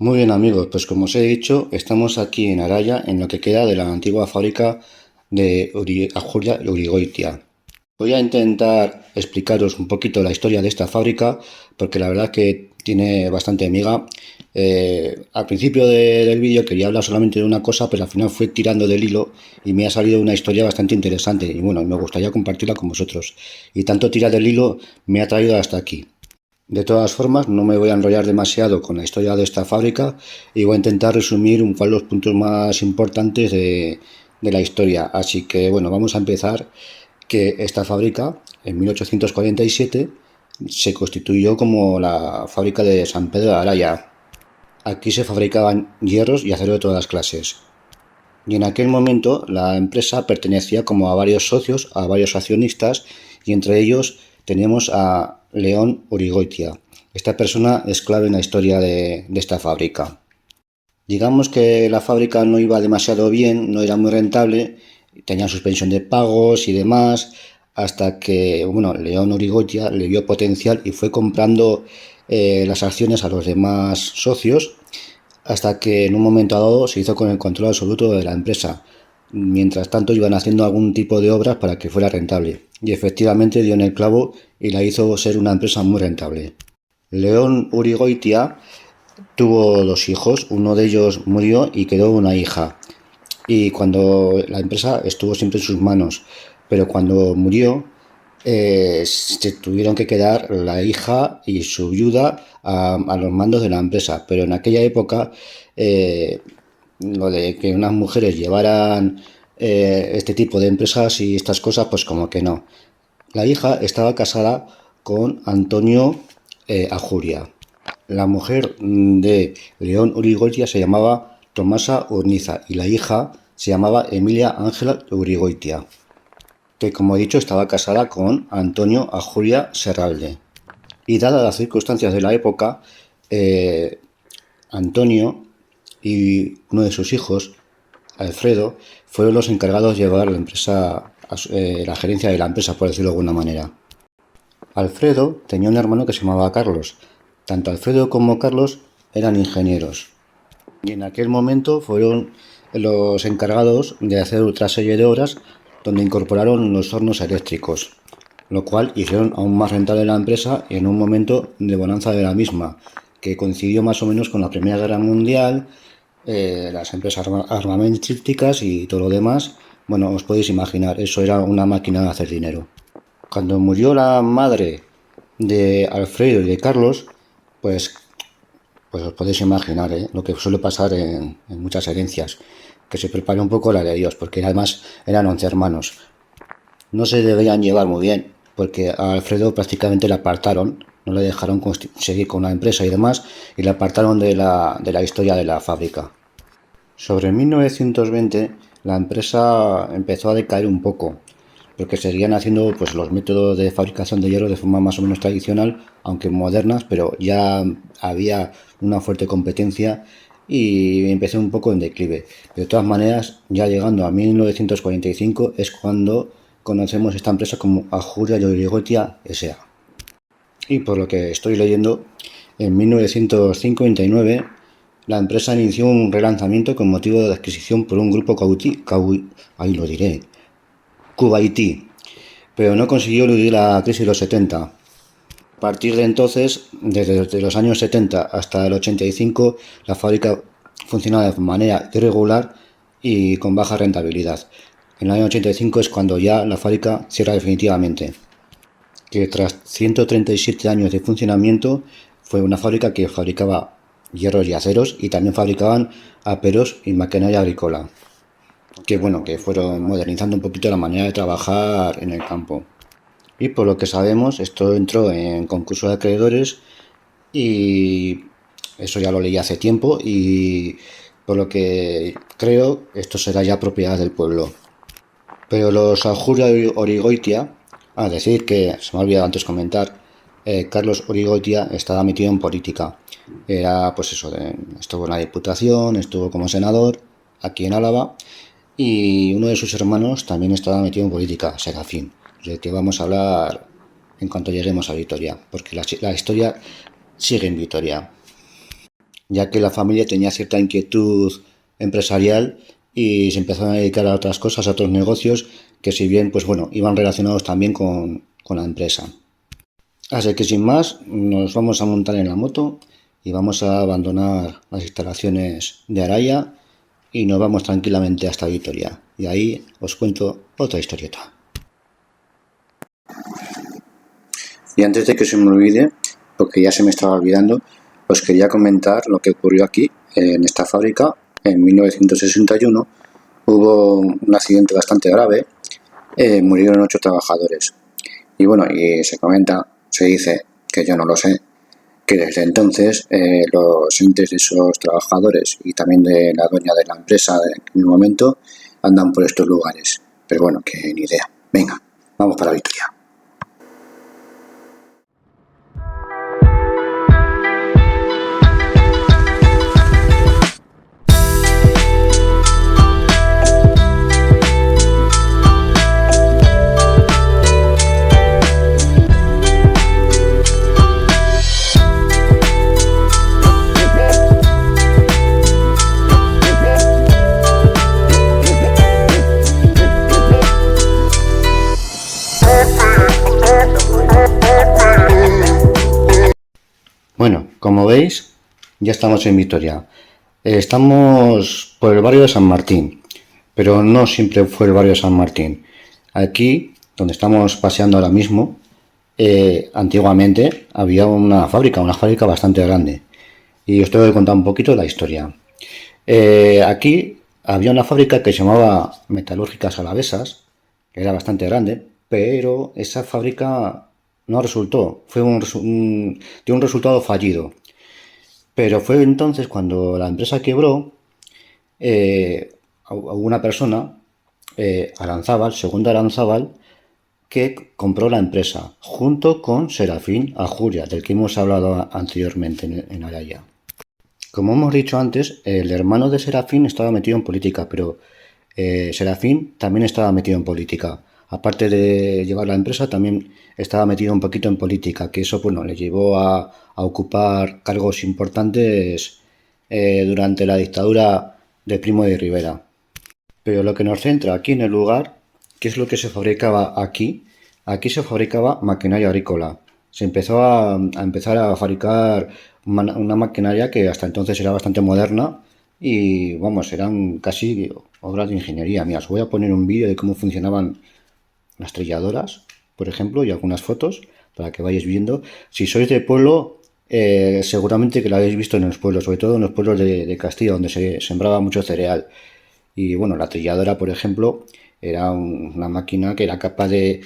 Muy bien amigos, pues como os he dicho, estamos aquí en Araya, en lo que queda de la antigua fábrica de Ajuria y Urigoitia. Voy a intentar explicaros un poquito la historia de esta fábrica, porque la verdad que tiene bastante miga. Al principio del vídeo quería hablar solamente de una cosa, pero al final fui tirando del hilo y me ha salido una historia bastante interesante. Y bueno, me gustaría compartirla con vosotros. Y tanto tirar del hilo me ha traído hasta aquí. De todas formas, no me voy a enrollar demasiado con la historia de esta fábrica y voy a intentar resumir un par de los puntos más importantes de la historia. Así que bueno, vamos a empezar que esta fábrica en 1847 se constituyó como la fábrica de San Pedro de Araya. Aquí se fabricaban hierros y acero de todas las clases. Y en aquel momento la empresa pertenecía como a varios socios, a varios accionistas, y entre ellos tenemos a León Urigoitia. Esta persona es clave en la historia de esta fábrica. Digamos que la fábrica no iba demasiado bien, no era muy rentable, tenía suspensión de pagos y demás, hasta que bueno, León Urigoitia le vio potencial y fue comprando las acciones a los demás socios, hasta que en un momento dado se hizo con el control absoluto de la empresa. Mientras tanto iban haciendo algún tipo de obras para que fuera rentable. Y efectivamente dio en el clavo y la hizo ser una empresa muy rentable. León Urigoitia tuvo dos hijos, uno de ellos murió y quedó una hija. Y cuando la empresa estuvo siempre en sus manos, pero cuando murió se tuvieron que quedar la hija y su viuda a los mandos de la empresa. Pero en aquella época eh, lo de que unas mujeres llevaran este tipo de empresas y estas cosas, pues como que no. La hija estaba casada con Antonio Ajuria. La mujer de León Urigoitia se llamaba Tomasa Urniza y la hija se llamaba Emilia Ángela Urigoitia, que como he dicho estaba casada con Antonio Ajuria Serralde. Y dadas las circunstancias de la época, eh, Antonio y uno de sus hijos, Alfredo, fueron los encargados de llevar la empresa, la gerencia de la empresa, por decirlo de alguna manera. Alfredo tenía un hermano que se llamaba Carlos. Tanto Alfredo como Carlos eran ingenieros. Y en aquel momento fueron los encargados de hacer otra serie de obras donde incorporaron los hornos eléctricos, lo cual hicieron aún más rentable la empresa en un momento de bonanza de la misma, que coincidió más o menos con la Primera Guerra Mundial, las empresas armamentísticas y todo lo demás. Bueno, os podéis imaginar, eso era una máquina de hacer dinero. Cuando murió la madre de Alfredo y de Carlos, pues, pues os podéis imaginar lo que suele pasar en muchas herencias, que se prepara un poco la de Dios, porque además eran 11 hermanos. No se debían llevar muy bien, porque a Alfredo prácticamente le apartaron, no le dejaron seguir con la empresa y demás, y le apartaron de la historia de la fábrica. Sobre 1920 la empresa empezó a decaer un poco, porque seguían haciendo pues, los métodos de fabricación de hierro de forma más o menos tradicional, aunque modernas, pero ya había una fuerte competencia y empezó un poco en declive. De todas maneras, ya llegando a 1945 es cuando conocemos esta empresa como Ajuria y Urigoitia S.A. Y por lo que estoy leyendo, en 1959 la empresa inició un relanzamiento con motivo de adquisición por un grupo cubaití, pero no consiguió eludir la crisis de los 70. A partir de entonces, desde los años 70 hasta el 85, la fábrica funcionaba de manera irregular y con baja rentabilidad. En el año 85 es cuando ya la fábrica cierra definitivamente, que tras 137 años de funcionamiento fue una fábrica que fabricaba hierros y aceros y también fabricaban aperos y maquinaria agrícola, que bueno, que fueron modernizando un poquito la manera de trabajar en el campo. Y por lo que sabemos, esto entró en concurso de acreedores y eso ya lo leí hace tiempo y por lo que creo, esto será ya propiedad del pueblo. Pero los Ajuria Urigoitia, a decir que se me ha olvidado antes comentar, Carlos Urigoitia estaba metido en política. Era pues eso, estuvo en la Diputación, estuvo como senador aquí en Álava y uno de sus hermanos también estaba metido en política, Serafín, del que vamos a hablar en cuanto lleguemos a Vitoria, porque la historia sigue en Vitoria. ya que la familia tenía cierta inquietud empresarial y se empezaron a dedicar a otras cosas, a otros negocios que si bien, pues bueno, iban relacionados también con la empresa. Así que sin más, nos vamos a montar en la moto y vamos a abandonar las instalaciones de Araya y nos vamos tranquilamente hasta Vitoria. Y ahí os cuento otra historieta. Y antes de que se me olvide, porque ya se me estaba olvidando, os quería comentar lo que ocurrió aquí, en esta fábrica, en 1961. Hubo un accidente bastante grave, murieron 8 trabajadores. Y bueno, y se dice, que yo no lo sé, que desde entonces los entes de esos trabajadores y también de la dueña de la empresa en el momento andan por estos lugares. Pero bueno, que ni idea. Venga, vamos para Vitoria. Bueno, como veis, ya estamos en Vitoria. Estamos por el barrio de San Martín, pero no siempre fue el barrio de San Martín. Aquí, donde estamos paseando ahora mismo, antiguamente había una fábrica bastante grande. Y os tengo que contar un poquito la historia. Aquí había una fábrica que se llamaba Metalúrgicas Alavesas, que era bastante grande, pero esa fábrica no resultó, dio un resultado fallido. Pero fue entonces cuando la empresa quebró, hubo una persona, Aranzábal, segundo Aranzábal, que compró la empresa, junto con Serafín Ajuria, del que hemos hablado anteriormente en Araya. Como hemos dicho antes, el hermano de Serafín estaba metido en política, pero Serafín también estaba metido en política. Aparte de llevar la empresa, también estaba metido un poquito en política, que eso bueno, le llevó a ocupar cargos importantes durante la dictadura de Primo de Rivera. Pero lo que nos centra aquí en el lugar, ¿qué es lo que se fabricaba aquí? Aquí se fabricaba maquinaria agrícola. Se empezó a empezar a fabricar una maquinaria que hasta entonces era bastante moderna y vamos, eran casi obras de ingeniería. Mira, os voy a poner un vídeo de cómo funcionaban las trilladoras, por ejemplo, y algunas fotos para que vayáis viendo. Si sois de pueblo, seguramente que lo habéis visto en los pueblos, sobre todo en los pueblos de Castilla, donde se sembraba mucho cereal. Y bueno, la trilladora, por ejemplo, era una máquina que era capaz de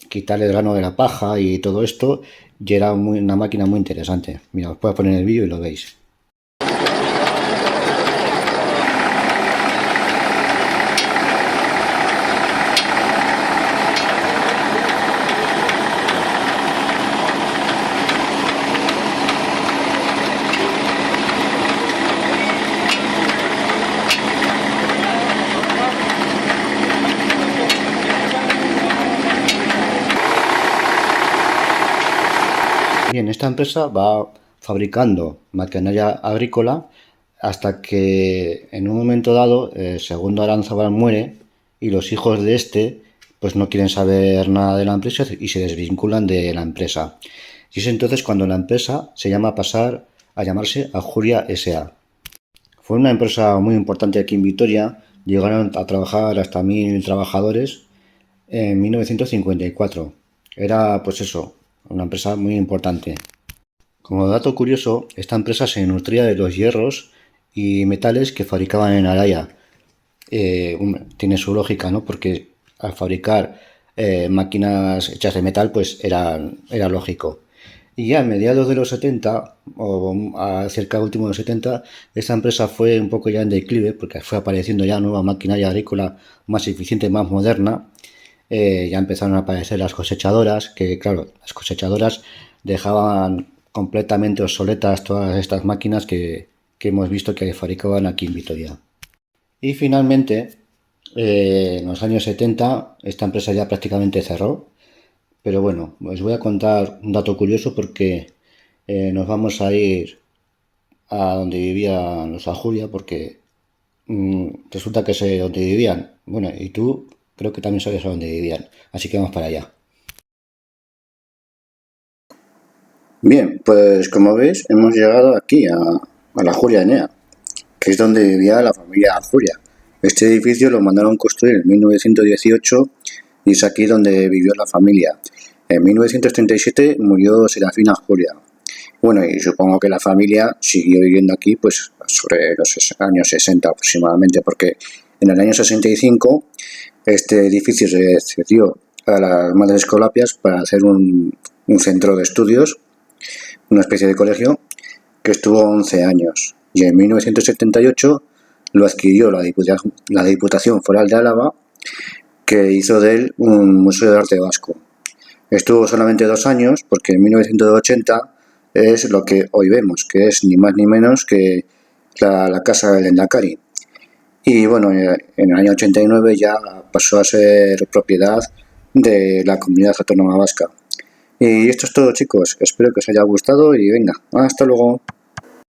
quitar el grano de la paja y todo esto, y era una máquina muy interesante. Mira, os puedo poner el vídeo y lo veis. Bien, esta empresa va fabricando maquinaria agrícola hasta que en un momento dado segundo Aranzábal muere y los hijos de este pues no quieren saber nada de la empresa y se desvinculan de la empresa. Y es entonces cuando la empresa se llama a pasar a llamarse Ajuria S.A. Fue una empresa muy importante aquí en Vitoria, llegaron a trabajar hasta 1000 trabajadores en 1954. Era pues eso, una empresa muy importante. Como dato curioso, esta empresa se nutría de los hierros y metales que fabricaban en Araya. Tiene su lógica, ¿no? Porque al fabricar máquinas hechas de metal, pues era lógico. Y ya a mediados de los 70, o a cerca último de los 70, esta empresa fue un poco ya en declive, porque fue apareciendo ya nueva maquinaria agrícola más eficiente, más moderna. Ya empezaron a aparecer las cosechadoras, que claro, las cosechadoras dejaban completamente obsoletas todas estas máquinas que hemos visto que fabricaban aquí en Vitoria. Y finalmente, en los años 70, esta empresa ya prácticamente cerró. Pero bueno, os voy a contar un dato curioso porque nos vamos a ir a donde vivían los Ajuria porque resulta que sé dónde vivían. Bueno, y tú creo que también sabías a dónde vivían, así que vamos para allá. Bien, pues como veis, hemos llegado aquí a la Ajuria Enea, que es donde vivía la familia Ajuria. Este edificio lo mandaron construir en 1918 y es aquí donde vivió la familia. En 1937 murió Serafina Ajuria. Bueno, y supongo que la familia siguió viviendo aquí pues sobre los años 60 aproximadamente, porque en el año 65 este edificio se cedió a las Madres Escolapias para hacer un centro de estudios, una especie de colegio, que estuvo 11 años. Y en 1978 lo adquirió la Diputación Foral de Álava, que hizo de él un museo de arte vasco. Estuvo solamente 2 años, porque en 1980 es lo que hoy vemos, que es ni más ni menos que la casa del Endacari. Y bueno, en el año 89 ya pasó a ser propiedad de la Comunidad Autónoma Vasca. Y esto es todo, chicos. Espero que os haya gustado y venga, hasta luego.